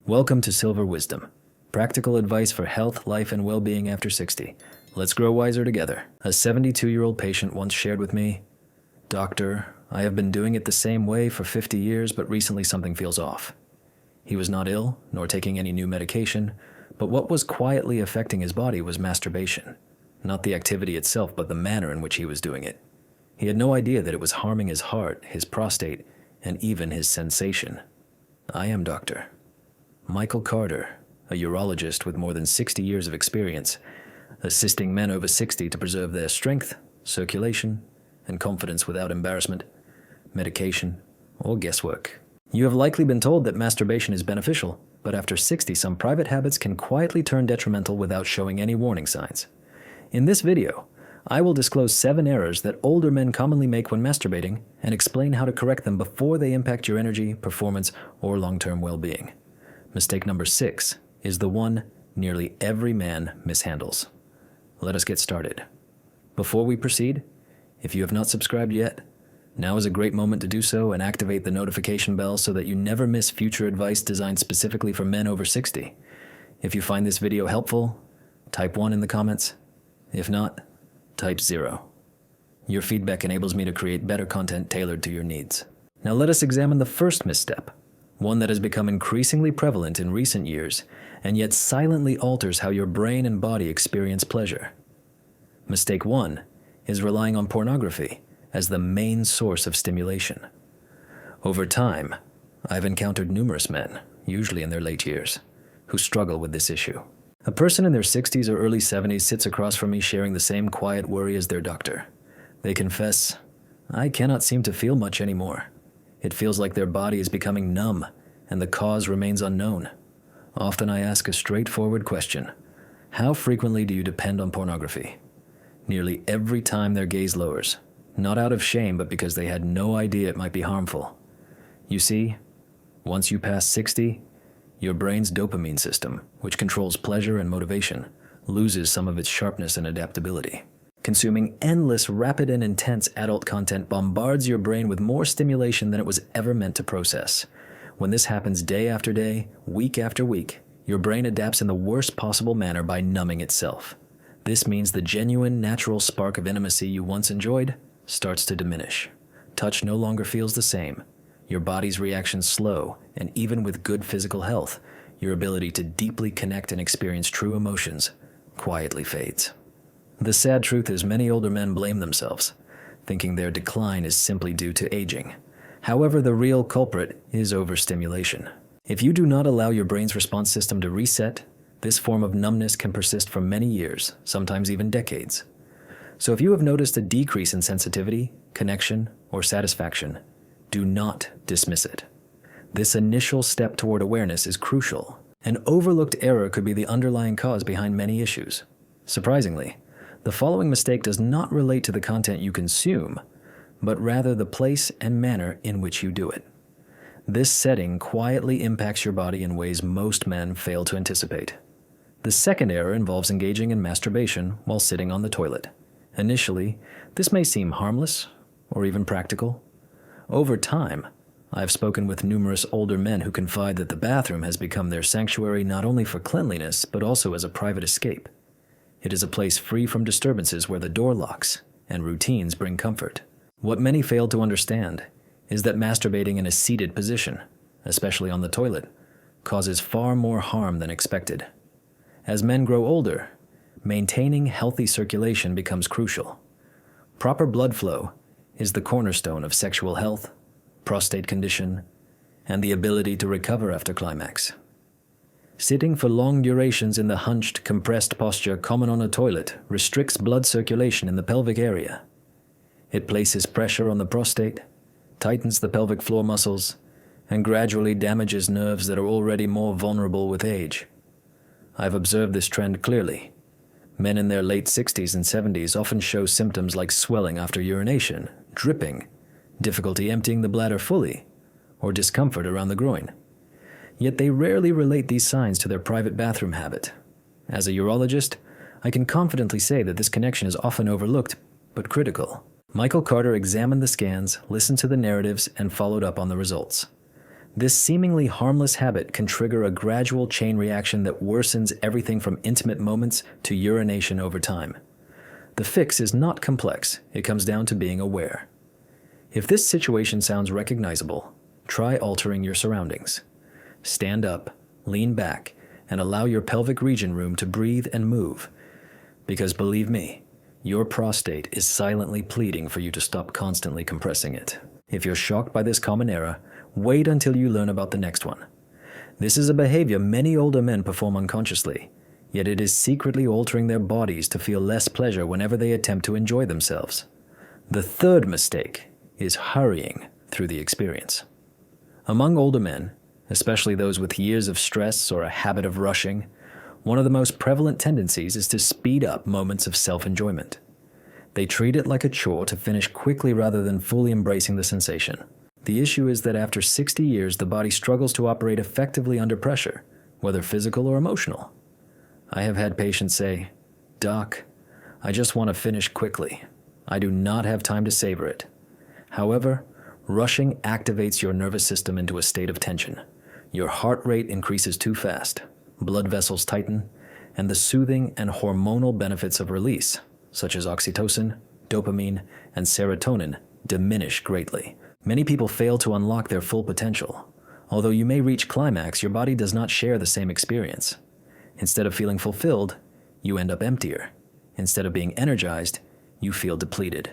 Welcome to Silver Wisdom, practical advice for health, life, and well-being after 60. Let's grow wiser together. A 72-year-old patient once shared with me, "Doctor, I have been doing it the same way for 50 years, but recently something feels off." He was not ill, nor taking any new medication, but what was quietly affecting his body was masturbation. Not the activity itself, but the manner in which he was doing it. He had no idea that it was harming his heart, his prostate, and even his sensation. I am Dr. Michael Carter, a urologist with more than 60 years of experience, assisting men over 60 to preserve their strength, circulation, and confidence without embarrassment, medication, or guesswork. You have likely been told that masturbation is beneficial, but after 60, some private habits can quietly turn detrimental without showing any warning signs. In this video, I will disclose 7 errors that older men commonly make when masturbating and explain how to correct them before they impact your energy, performance, or long-term well-being. Mistake number 6 is the one nearly every man mishandles. Let us get started. Before we proceed, if you have not subscribed yet, now is a great moment to do so and activate the notification bell so that you never miss future advice designed specifically for men over 60. If you find this video helpful, type 1 in the comments. If not, type 0. Your feedback enables me to create better content tailored to your needs. Now let us examine the first misstep, one that has become increasingly prevalent in recent years and yet silently alters how your brain and body experience pleasure. Mistake 1 is relying on pornography as the main source of stimulation. Over time, I've encountered numerous men, usually in their late years, who struggle with this issue. A person in their 60s or early 70s sits across from me sharing the same quiet worry as their doctor. They confess, "I cannot seem to feel much anymore. It feels like their body is becoming numb, and the cause remains unknown." Often I ask a straightforward question: how frequently do you depend on pornography? Nearly every time their gaze lowers, not out of shame, but because they had no idea it might be harmful. You see, once you pass 60, your brain's dopamine system, which controls pleasure and motivation, loses some of its sharpness and adaptability. Consuming endless, rapid, and intense adult content bombards your brain with more stimulation than it was ever meant to process. When this happens day after day, week after week, your brain adapts in the worst possible manner by numbing itself. This means the genuine, natural spark of intimacy you once enjoyed starts to diminish. Touch no longer feels the same. Your body's reactions slow, and even with good physical health, your ability to deeply connect and experience true emotions quietly fades. The sad truth is many older men blame themselves, thinking their decline is simply due to aging. However, the real culprit is overstimulation. If you do not allow your brain's response system to reset, this form of numbness can persist for many years, sometimes even decades. So if you have noticed a decrease in sensitivity, connection, or satisfaction, do not dismiss it. This initial step toward awareness is crucial. An overlooked error could be the underlying cause behind many issues. Surprisingly, the following mistake does not relate to the content you consume, but rather the place and manner in which you do it. This setting quietly impacts your body in ways most men fail to anticipate. The second error involves engaging in masturbation while sitting on the toilet. Initially, this may seem harmless or even practical. Over time, I've spoken with numerous older men who confide that the bathroom has become their sanctuary not only for cleanliness, but also as a private escape. It is a place free from disturbances where the door locks and routines bring comfort. What many fail to understand is that masturbating in a seated position, especially on the toilet, causes far more harm than expected. As men grow older, maintaining healthy circulation becomes crucial. Proper blood flow is the cornerstone of sexual health, prostate condition, and the ability to recover after climax. Sitting for long durations in the hunched, compressed posture common on a toilet restricts blood circulation in the pelvic area. It places pressure on the prostate, tightens the pelvic floor muscles, and gradually damages nerves that are already more vulnerable with age. I've observed this trend clearly. Men in their late 60s and 70s often show symptoms like swelling after urination, dripping, difficulty emptying the bladder fully, or discomfort around the groin. Yet they rarely relate these signs to their private bathroom habit. As a urologist, I can confidently say that this connection is often overlooked, but critical. Michael Carter examined the scans, listened to the narratives, and followed up on the results. This seemingly harmless habit can trigger a gradual chain reaction that worsens everything from intimate moments to urination over time. The fix is not complex. It comes down to being aware. If this situation sounds recognizable, try altering your surroundings. Stand up, lean back, and allow your pelvic region room to breathe and move. Because believe me, your prostate is silently pleading for you to stop constantly compressing it. If you're shocked by this common error, wait until you learn about the next one. This is a behavior many older men perform unconsciously, yet it is secretly altering their bodies to feel less pleasure whenever they attempt to enjoy themselves. The third mistake is hurrying through the experience. Among older men, especially those with years of stress or a habit of rushing, one of the most prevalent tendencies is to speed up moments of self-enjoyment. They treat it like a chore to finish quickly rather than fully embracing the sensation. The issue is that after 60 years, the body struggles to operate effectively under pressure, whether physical or emotional. I have had patients say, "Doc, I just want to finish quickly. I do not have time to savor it." However, rushing activates your nervous system into a state of tension. Your heart rate increases too fast, blood vessels tighten, and the soothing and hormonal benefits of release, such as oxytocin, dopamine, and serotonin, diminish greatly. Many people fail to unlock their full potential. Although you may reach climax, your body does not share the same experience. Instead of feeling fulfilled, you end up emptier. Instead of being energized, you feel depleted.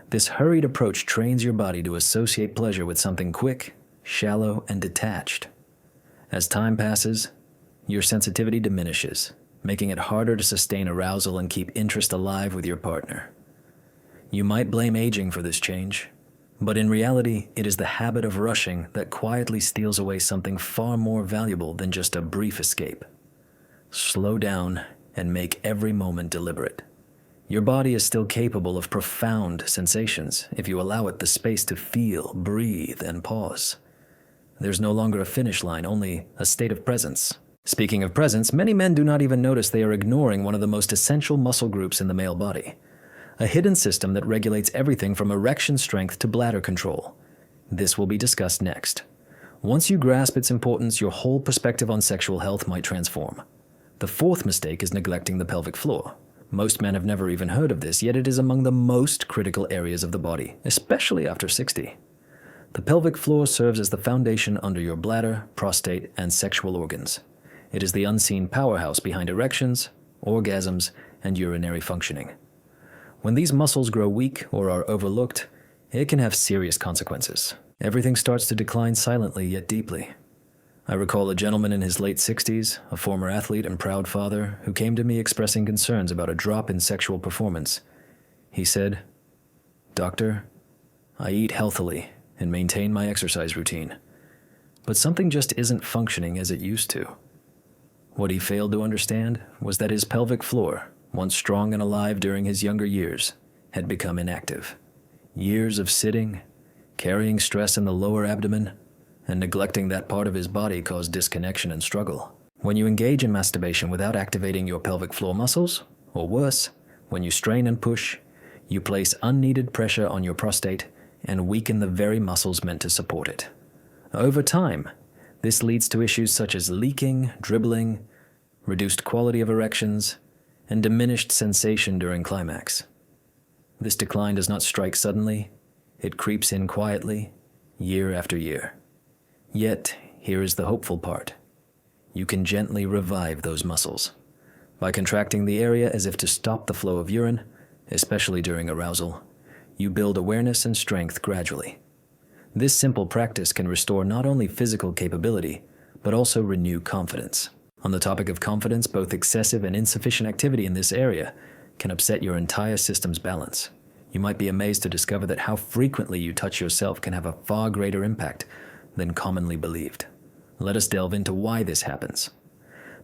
This hurried approach trains your body to associate pleasure with something quick, shallow, and detached. As time passes, your sensitivity diminishes, making it harder to sustain arousal and keep interest alive with your partner. You might blame aging for this change, but in reality, it is the habit of rushing that quietly steals away something far more valuable than just a brief escape. Slow down and make every moment deliberate. Your body is still capable of profound sensations if you allow it the space to feel, breathe, and pause. There's no longer a finish line, only a state of presence. Speaking of presence, many men do not even notice they are ignoring one of the most essential muscle groups in the male body, a hidden system that regulates everything from erection strength to bladder control. This will be discussed next. Once you grasp its importance, your whole perspective on sexual health might transform. The fourth mistake is neglecting the pelvic floor. Most men have never even heard of this, yet it is among the most critical areas of the body, especially after 60. The pelvic floor serves as the foundation under your bladder, prostate, and sexual organs. It is the unseen powerhouse behind erections, orgasms, and urinary functioning. When these muscles grow weak or are overlooked, it can have serious consequences. Everything starts to decline silently yet deeply. I recall a gentleman in his late 60s, a former athlete and proud father, who came to me expressing concerns about a drop in sexual performance. He said, "Doctor, I eat healthily and maintain my exercise routine, but something just isn't functioning as it used to." What he failed to understand was that his pelvic floor, once strong and alive during his younger years, had become inactive. Years of sitting, carrying stress in the lower abdomen, and neglecting that part of his body caused disconnection and struggle. When you engage in masturbation without activating your pelvic floor muscles, or worse, when you strain and push, you place unneeded pressure on your prostate and weaken the very muscles meant to support it. Over time, this leads to issues such as leaking, dribbling, reduced quality of erections, and diminished sensation during climax. This decline does not strike suddenly, it creeps in quietly, year after year. Yet, here is the hopeful part. You can gently revive those muscles. By contracting the area as if to stop the flow of urine, especially during arousal, you build awareness and strength gradually. This simple practice can restore not only physical capability, but also renew confidence. On the topic of confidence, both excessive and insufficient activity in this area can upset your entire system's balance. You might be amazed to discover that how frequently you touch yourself can have a far greater impact than commonly believed. Let us delve into why this happens.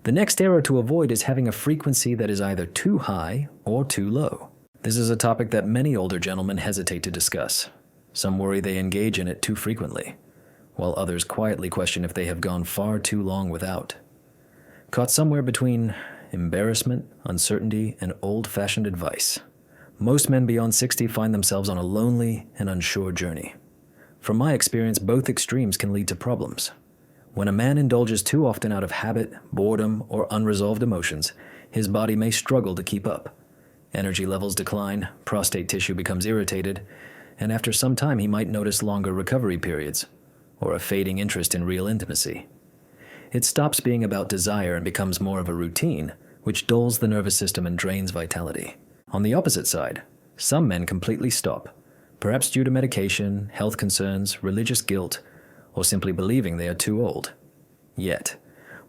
The next error to avoid is having a frequency that is either too high or too low. This is a topic that many older gentlemen hesitate to discuss. Some worry they engage in it too frequently, while others quietly question if they have gone far too long without. Caught somewhere between embarrassment, uncertainty, and old-fashioned advice, most men beyond 60 find themselves on a lonely and unsure journey. From my experience, both extremes can lead to problems. When a man indulges too often out of habit, boredom, or unresolved emotions, his body may struggle to keep up. Energy levels decline, prostate tissue becomes irritated, and after some time he might notice longer recovery periods, or a fading interest in real intimacy. It stops being about desire and becomes more of a routine, which dulls the nervous system and drains vitality. On the opposite side, some men completely stop, perhaps due to medication, health concerns, religious guilt, or simply believing they are too old. Yet,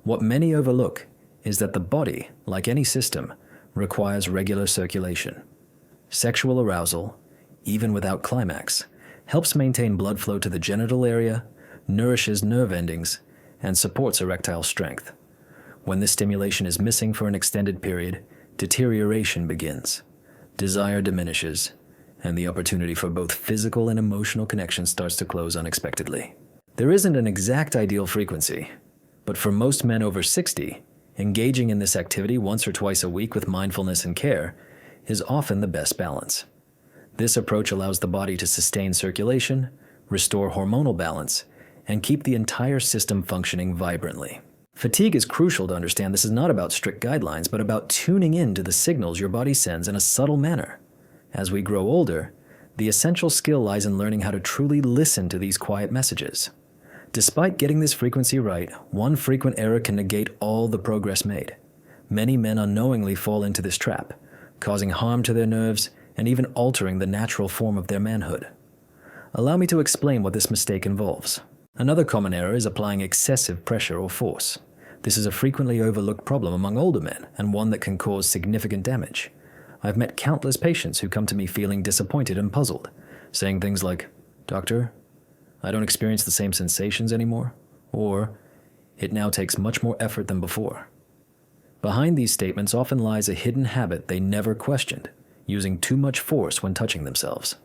what many overlook is that the body, like any system, requires regular circulation. Sexual arousal, even without climax, helps maintain blood flow to the genital area, nourishes nerve endings, and supports erectile strength. When this stimulation is missing for an extended period, deterioration begins. Desire diminishes, and the opportunity for both physical and emotional connection starts to close unexpectedly. There isn't an exact ideal frequency, but for most men over 60, engaging in this activity once or twice a week with mindfulness and care is often the best balance. This approach allows the body to sustain circulation, restore hormonal balance, and keep the entire system functioning vibrantly. Fatigue is crucial to understand. This is not about strict guidelines, but about tuning in to the signals your body sends in a subtle manner. As we grow older, the essential skill lies in learning how to truly listen to these quiet messages. Despite getting this frequency right, one frequent error can negate all the progress made. Many men unknowingly fall into this trap, causing harm to their nerves and even altering the natural form of their manhood. Allow me to explain what this mistake involves. Another common error is applying excessive pressure or force. This is a frequently overlooked problem among older men and one that can cause significant damage. I've met countless patients who come to me feeling disappointed and puzzled, saying things like, "Doctor, I don't experience the same sensations anymore," or "It now takes much more effort than before." Behind these statements often lies a hidden habit they never questioned, using too much force when touching themselves.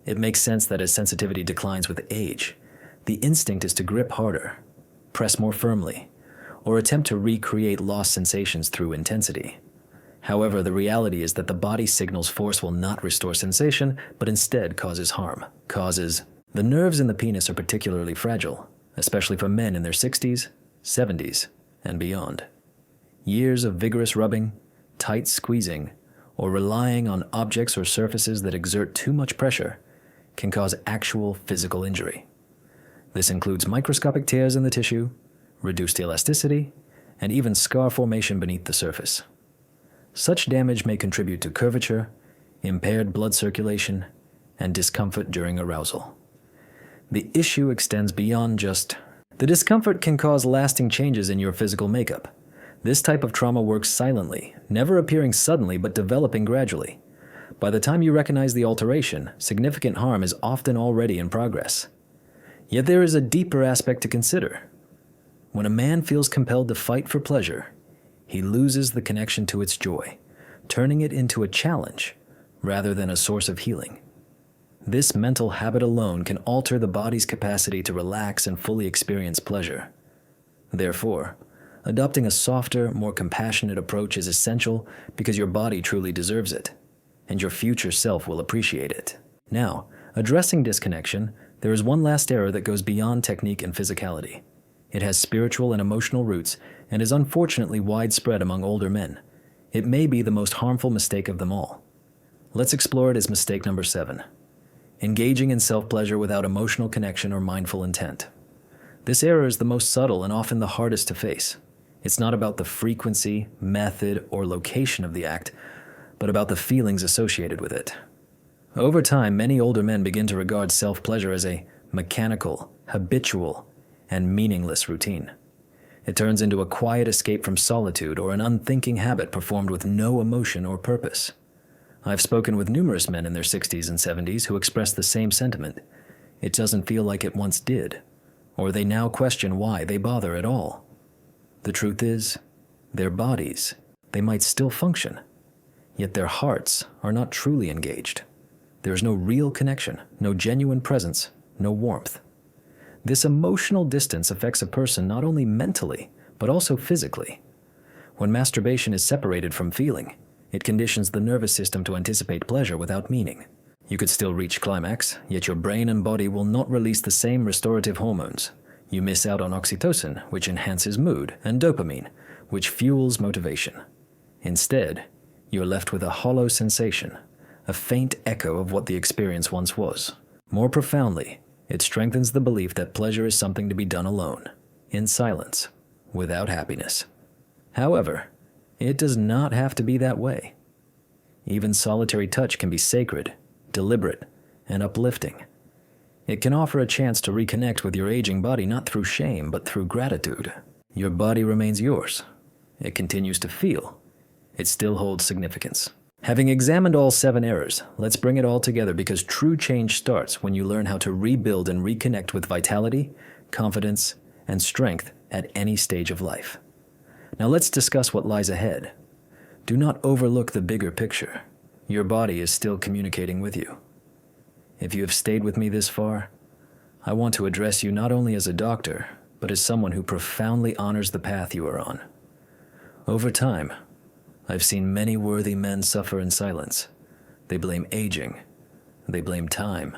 It makes sense that as sensitivity declines with age, the instinct is to grip harder, press more firmly, or attempt to recreate lost sensations through intensity. However, the reality is that the body signals force will not restore sensation, but instead causes harm. The nerves in the penis are particularly fragile, especially for men in their 60s, 70s, and beyond. Years of vigorous rubbing, tight squeezing, or relying on objects or surfaces that exert too much pressure can cause actual physical injury. This includes microscopic tears in the tissue, reduced elasticity, and even scar formation beneath the surface. Such damage may contribute to curvature, impaired blood circulation, and discomfort during arousal. The issue extends beyond just... The discomfort can cause lasting changes in your physical makeup. This type of trauma works silently, never appearing suddenly but developing gradually. By the time you recognize the alteration, significant harm is often already in progress. Yet there is a deeper aspect to consider. When a man feels compelled to fight for pleasure, he loses the connection to its joy, turning it into a challenge rather than a source of healing. This mental habit alone can alter the body's capacity to relax and fully experience pleasure. Therefore, adopting a softer, more compassionate approach is essential because your body truly deserves it, and your future self will appreciate it. Now, addressing disconnection, there is one last error that goes beyond technique and physicality. It has spiritual and emotional roots and is unfortunately widespread among older men. It may be the most harmful mistake of them all. Let's explore it as mistake number 7. Engaging in self-pleasure without emotional connection or mindful intent. This error is the most subtle and often the hardest to face. It's not about the frequency, method, or location of the act, but about the feelings associated with it. Over time, many older men begin to regard self-pleasure as a mechanical, habitual, and meaningless routine. It turns into a quiet escape from solitude or an unthinking habit performed with no emotion or purpose. I've spoken with numerous men in their 60s and 70s who express the same sentiment. It doesn't feel like it once did, or they now question why they bother at all. The truth is, their bodies, they might still function, yet their hearts are not truly engaged. There is no real connection, no genuine presence, no warmth. This emotional distance affects a person not only mentally, but also physically. When masturbation is separated from feeling, it conditions the nervous system to anticipate pleasure without meaning. You could still reach climax, yet your brain and body will not release the same restorative hormones. You miss out on oxytocin, which enhances mood, and dopamine, which fuels motivation. Instead, you're left with a hollow sensation, a faint echo of what the experience once was. More profoundly, it strengthens the belief that pleasure is something to be done alone, in silence, without happiness. However, it does not have to be that way. Even solitary touch can be sacred, deliberate, and uplifting. It can offer a chance to reconnect with your aging body not through shame, but through gratitude. Your body remains yours. It continues to feel. It still holds significance. Having examined all 7 errors, let's bring it all together because true change starts when you learn how to rebuild and reconnect with vitality, confidence, and strength at any stage of life. Now let's discuss what lies ahead. Do not overlook the bigger picture. Your body is still communicating with you. If you have stayed with me this far, I want to address you not only as a doctor, but as someone who profoundly honors the path you are on. Over time, I've seen many worthy men suffer in silence. They blame aging, they blame time,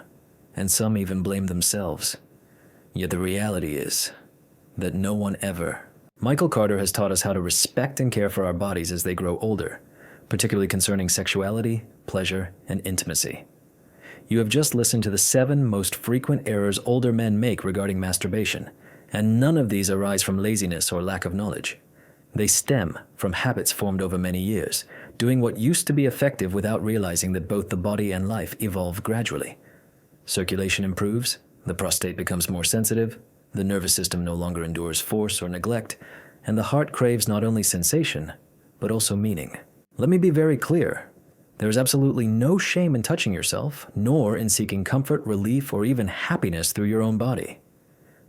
and some even blame themselves. Yet the reality is that no one ever. Michael Carter has taught us how to respect and care for our bodies as they grow older, particularly concerning sexuality, pleasure, and intimacy. You have just listened to the 7 most frequent errors older men make regarding masturbation, and none of these arise from laziness or lack of knowledge. They stem from habits formed over many years, doing what used to be effective without realizing that both the body and life evolve gradually. Circulation improves, the prostate becomes more sensitive, the nervous system no longer endures force or neglect, and the heart craves not only sensation, but also meaning. Let me be very clear. There is absolutely no shame in touching yourself, nor in seeking comfort, relief, or even happiness through your own body.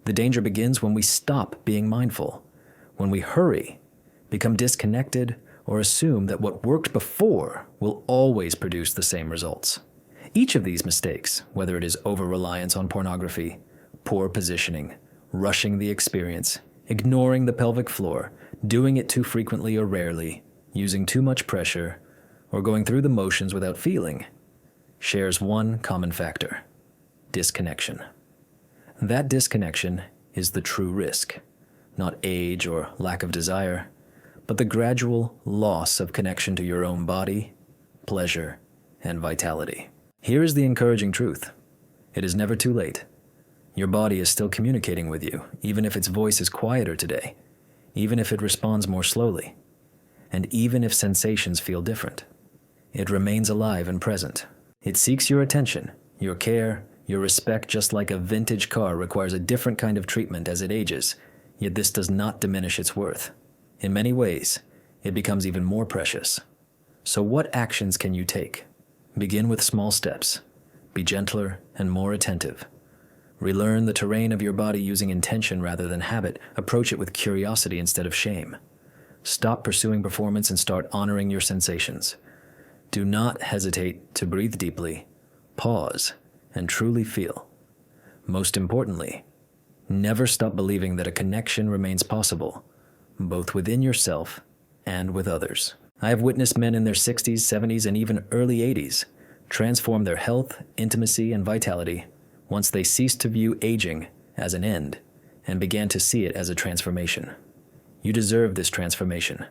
The danger begins when we stop being mindful, when we hurry, become disconnected, or assume that what worked before will always produce the same results. Each of these mistakes, whether it is over-reliance on pornography, poor positioning, rushing the experience, ignoring the pelvic floor, doing it too frequently or rarely, using too much pressure, or going through the motions without feeling, shares one common factor: disconnection. That disconnection is the true risk, not age or lack of desire, but the gradual loss of connection to your own body, pleasure, and vitality. Here is the encouraging truth. It is never too late. Your body is still communicating with you, even if its voice is quieter today, even if it responds more slowly, and even if sensations feel different. It remains alive and present. It seeks your attention, your care, your respect, just like a vintage car requires a different kind of treatment as it ages, yet this does not diminish its worth. In many ways, it becomes even more precious. So what actions can you take? Begin with small steps. Be gentler and more attentive. Relearn the terrain of your body using intention rather than habit. Approach it with curiosity instead of shame. Stop pursuing performance and start honoring your sensations. Do not hesitate to breathe deeply, pause, and truly feel. Most importantly, never stop believing that a connection remains possible, both within yourself and with others. I have witnessed men in their 60s, 70s, and even early 80s transform their health, intimacy, and vitality once they ceased to view aging as an end and began to see it as a transformation. You deserve this transformation.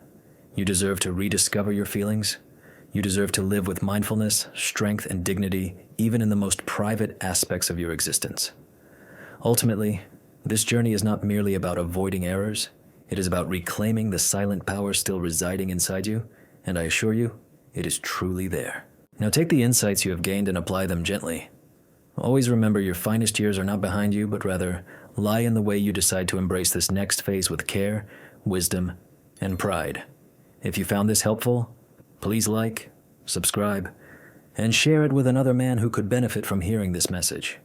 You deserve to rediscover your feelings. You deserve to live with mindfulness, strength, and dignity, even in the most private aspects of your existence. Ultimately, this journey is not merely about avoiding errors. It is about reclaiming the silent power still residing inside you, and I assure you, it is truly there. Now take the insights you have gained and apply them gently. Always remember your finest years are not behind you, but rather lie in the way you decide to embrace this next phase with care, wisdom, and pride. If you found this helpful, please like, subscribe, and share it with another man who could benefit from hearing this message.